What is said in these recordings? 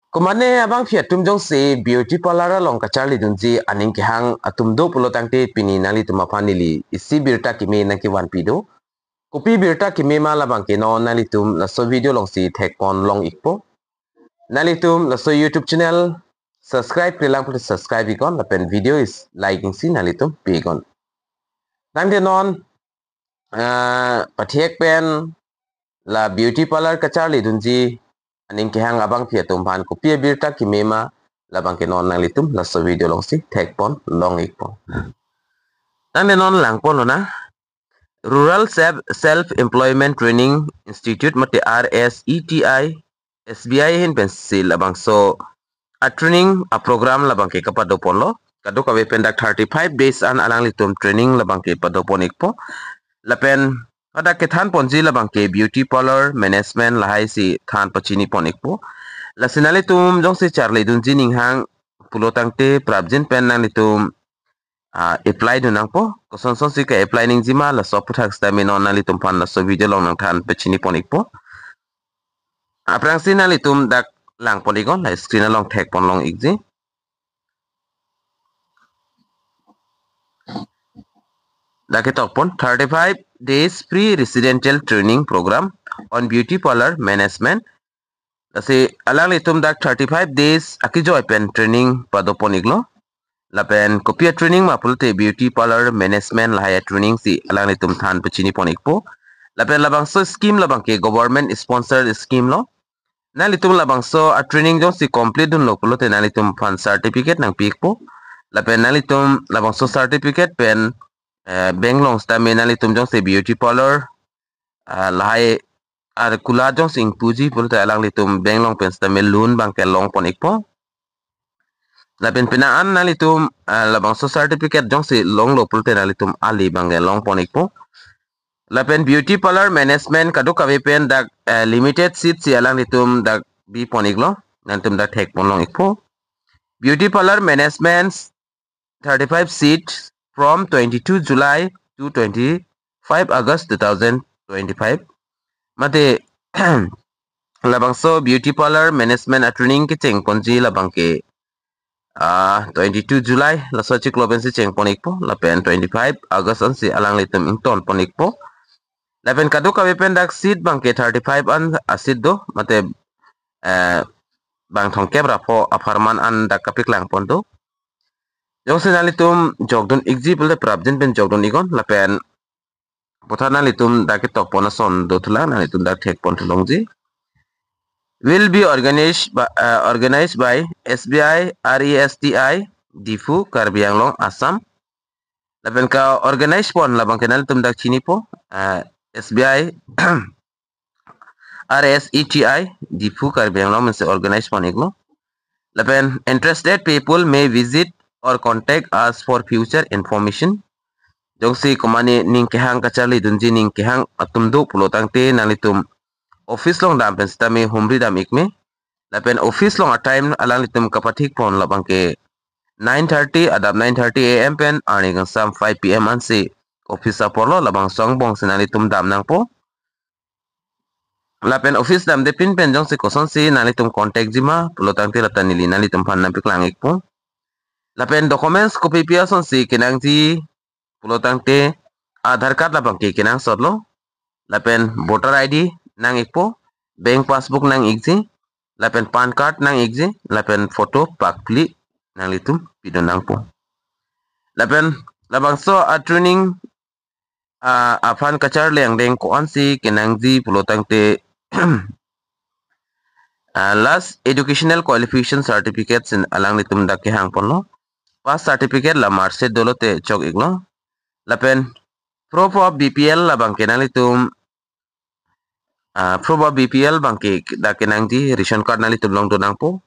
Kumane abang fiat tum jong si beauty parlor long kacharli dunji aning ki hang atum do pulo tangte pini nali tuma panili isi birta kimi nang ki wan pido kopi birta kimi mala bang ki no nali tum la so video long si tek pon long ikpo nali tum la so YouTube channel subscribe krilang put subscribe ikon la pen video is liking si nali tum pigon nang de non patiek pen la beauty parlor kacharli dunji aning ki hang abang fiat tum pan kopi birta kimi ma labang ke non nang litum la so video long si tek pon long ikpo nang de non lang pon na Rural Self Employment Training Institute mate RSETI SBI hin pensil labang so a training a program labang ke kapado pon lo kado kawe pendak 35 days an alang litum training labang ke pado pon ikpo lapen ada ke than ponji labang ke beauty parlor management lahai si than pachini pon ikpo la sinali tum jong si charli dunji ning hang pulotang te prabjin pen nang litum apply du nang po koson son si ka apply ning jima la so puthak sta me non nali tum pan la so video long nang than pechini ponik po aprang sin nali tum dak lang polygon la screen long tek pon long igji dake tok pon 35 days pre residential training program on beauty parlor management lase alang litum dak 35 days akijo pen training padoponiglo lapen kopia training ma pulte beauty parlor management lahaya training si alang litum than pechini ponik po lapen labang so scheme labang ke government sponsored scheme lo na litum labang so a training jong si complete dun lo pulote na litum fan certificate nang pik po lapen na litum labang so certificate pen benglong sta me na litum jong si beauty parlor lahai ar kula jong sing puji pulote alang litum benglong pen sta me loan bang ke long ponik po lapen pinaan na litum labang so certificate jong si long lo pulte na litum ali bangge long ponik po lapen beauty parlor management kadu kawe pen dak limited seat si alang litum dak bi ponik lo nantum dak tek pon long ikpo beauty parlor management 35 seats from 22 July to 25 August 2025 mate labang so beauty parlor management training ki cheng ponji labang ke 22 July la so chik loben si cheng ponik po la pen 25 August an si alang litum ington ponik po la pen kadu ka pen dak seat bang ke 35 an asid do mate bang thong kebra po aparman an dak kapik lang pon do jong sin alitum jogdon example de prabjen pen jogdon igon la pen pothana litum dak tok pona son do thula na litum dak thek pon thulongji will be organized by SBI RESTI Difu Karbi Anglong Assam. Laban ka organize pon labang kenal tum dak chini po SBI RSETI Difu Karbi Anglong mense organize pon iglo. Laban interested people may visit or contact us for future information. Jong si kumani ning kehang kacali dunji ning kehang atum do pulotang te nalitum office long dam pen stami humri dam ikme lapen office long a time alang litum kapathik pon labang ke 9:30 adab 9:30 am pen ani gang sam 5 pm an si office apolo labang song bong sinali tum dam nang po lapen office dam de pin pen jong si koson si nali tum contact jima pulotang ti latan nili nali tum phan napik lang ik po lapen documents copy pia son si kinang ji pulotang te Aadhaar card labang ke kinang sotlo lapen voter ID nang ikpo bank passbook nang igji lapen pan card nang igji lapen photo pakpli nang litum pido nang po lapen labang so a training afan kachar leng deng ko ansi kinang ji pulotang te last educational qualification certificates in alang litum dak ke hang ponlo pass certificate la marse dolote chok iglo lapen proof of BPL labang kenang litum proof of BPL bangke da kenang ji ration card nali tulong donang po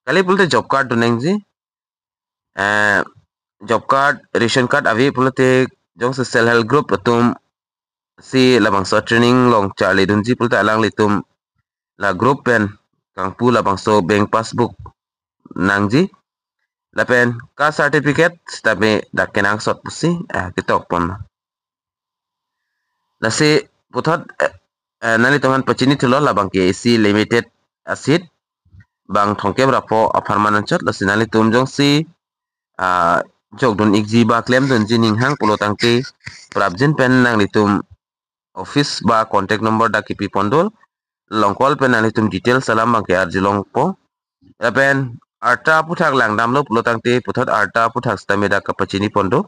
kali pulte job card donang ji job card ration card avi pulte jong se self help group tum si labang so training long charli dun ji pulte alang litum la group pen kang pu labang so bank passbook nang ji lapen ka certificate stabe da kenang sot pusi kitok pon la se puthot nali toman pachini thulo labang ke AC limited acid bang thongke brapo aparmanan chot lasinali tum jong si jok dun ikji ba claim dun jining hang pulo tangte prabjin pen nang litum office ba contact number da kipi pondol longkol pen nang litum detail salam bang ke arjilong po pen arta puthak lang damlo pulo tangte puthat arta puthak stameda kapachini pondo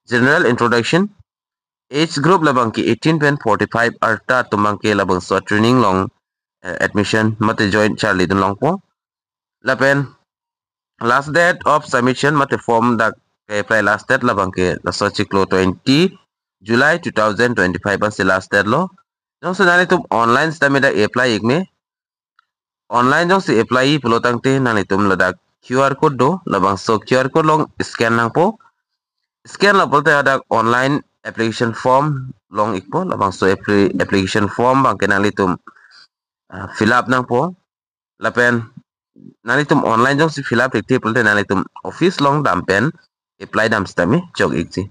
general introduction age group labang ki 18 pen 45 arta tumang ke labang so training long admission mate join charlie dun long po lapen last date of submission mate form da apply last date labang ke la so chiklo 20 July 2025 ban se last date lo jong senani tum online stameda apply ikme online jong se apply pulo tangte nani tum lada QR code do labang so QR code long scan nang po scan la bolte ada online application form long ikpo labang so application form bang kenang litum fill up nang po lapen nalitum online jong si fill up dikti pulte nalitum office long dampen apply dam stami jog ikji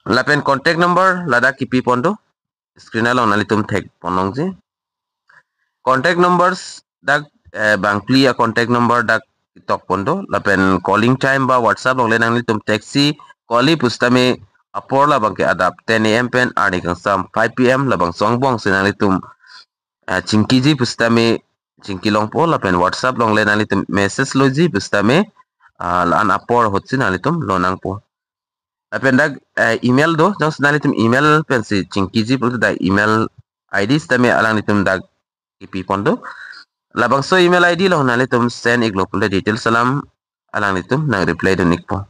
lapen contact number lada kipi pondo screen along nalitum thek ponong ji contact numbers dak bang clear contact number dak tok pondo lapen calling time ba whatsapp long lenang litum taxi calli pustame apor la bang ke adap 10 am pen arni kang sam 5 pm la bang songbong sinalitum chingkiji pustame chingki long po lapen whatsapp long lenang litum message loji pustame lan apor hotsin alitum lonang po lapen dak email do jong sinalitum email pen si chingkiji pul da email id stame alang litum dak ipi pondo labang so email id lo nalitum send iglo pul detail salam alang litum nang reply do nikpo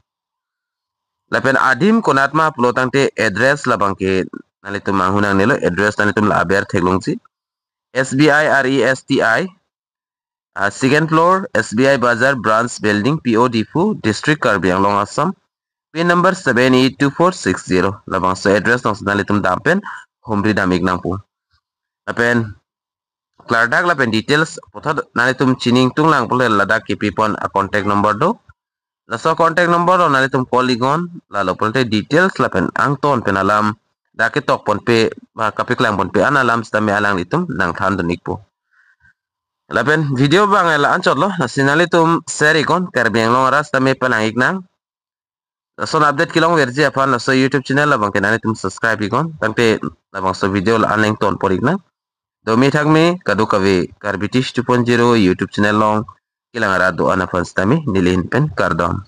lapen adim konatma pulotangte address labang ke nalitum manghunang nilo address nalitum la aber theglongji SBI RESTI second floor SBI Bazar branch building PO Difu district Karbi Anglong Assam pin number 782460 labang so address nong nalitum dampen homri damig nangpu lapen klardak lapen details pothad nalitum chining tunglang pule ladak kipipon a contact number do laso contact number on nalitum polygon lalo pulte details lapen angton penalam dake tok pon pe kapik lang pon pe analam stame alang litum nang than do nikpo lapen video bang la anchot lo nasinalitum share ikon karbiang long ras tame panang iknang son update kilong verji apan laso YouTube channel labang kenanitum subscribe ikon tangte labang so video la aneng ton por iknang domi thakme kadu kawe karbitish 2.0 YouTube channel long kilang ara do ana fans tame nilin pen kardom